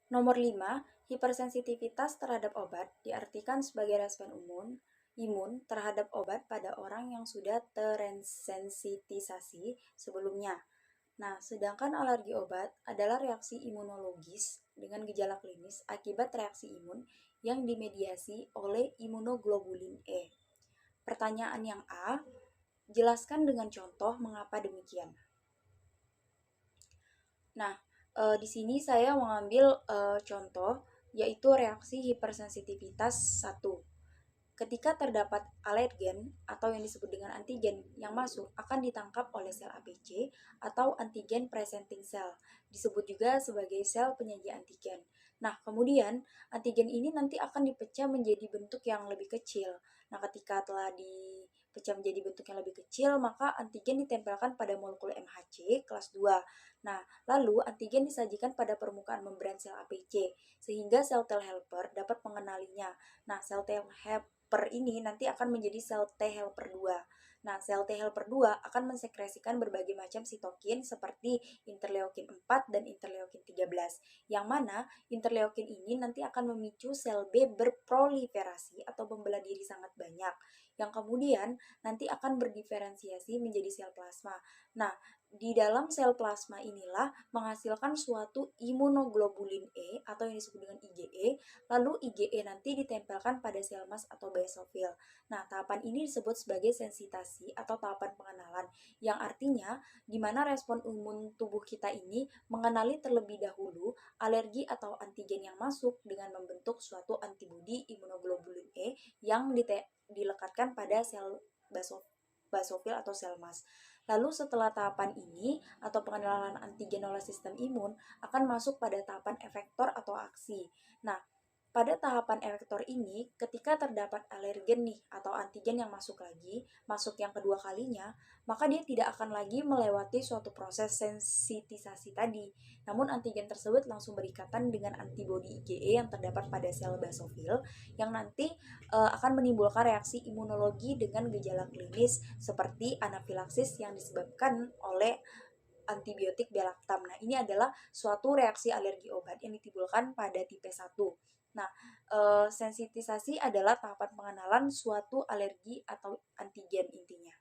Nomor 5, hipersensitivitas terhadap obat diartikan sebagai respon imun terhadap obat pada orang yang sudah tersensitisasi sebelumnya. Nah, sedangkan alergi obat adalah reaksi imunologis dengan gejala klinis akibat reaksi imun yang dimediasi oleh imunoglobulin E. Pertanyaan yang A, jelaskan dengan contoh mengapa demikian. Nah, di sini saya mengambil contoh yaitu reaksi hipersensitivitas 1. Ketika terdapat alergen atau yang disebut dengan antigen yang masuk akan ditangkap oleh sel APC atau antigen presenting cell, disebut juga sebagai sel penyaji antigen. Nah, kemudian antigen ini nanti akan dipecah menjadi bentuk yang lebih kecil. Nah, ketika telah dipecah menjadi bentuk yang lebih kecil, maka antigen ditempelkan pada molekul MHC kelas 2. Nah, lalu antigen disajikan pada permukaan membran sel APC, sehingga sel T helper dapat mengenalinya. Nah, sel T helper ini nanti akan menjadi sel T helper 2. Nah, sel T helper 2 akan mensekresikan berbagai macam sitokin seperti interleukin 4 dan interleukin 13, yang mana interleukin ini nanti akan memicu sel B berproliferasi atau membelah diri sangat banyak, yang kemudian nanti akan berdiferensiasi menjadi sel plasma. Nah, di dalam sel plasma inilah menghasilkan suatu imunoglobulin E atau yang disebut dengan IgE, lalu IgE nanti ditempelkan pada sel mas atau basofil. Nah, tahapan ini disebut sebagai sensitasi atau tahapan pengenalan, yang artinya di mana respon imun tubuh kita ini mengenali terlebih dahulu alergi atau antigen yang masuk dengan membentuk suatu antibodi imunoglobulin E yang dilekatkan pada sel basofil atau sel mas. Lalu setelah tahapan ini atau pengenalan antigen oleh sistem imun akan masuk pada tahapan efektor atau aksi. Nah, pada tahapan efektor ini, ketika terdapat alergen nih atau antigen yang masuk yang kedua kalinya, maka dia tidak akan lagi melewati suatu proses sensitisasi tadi. Namun antigen tersebut langsung berikatan dengan antibodi IgE yang terdapat pada sel basofil yang nanti akan menimbulkan reaksi imunologi dengan gejala klinis seperti anafilaksis yang disebabkan oleh antibiotik belaktam. Nah, ini adalah suatu reaksi alergi obat yang ditimbulkan pada tipe 1. Nah, sensitisasi adalah tahapan pengenalan suatu alergi atau antigen intinya.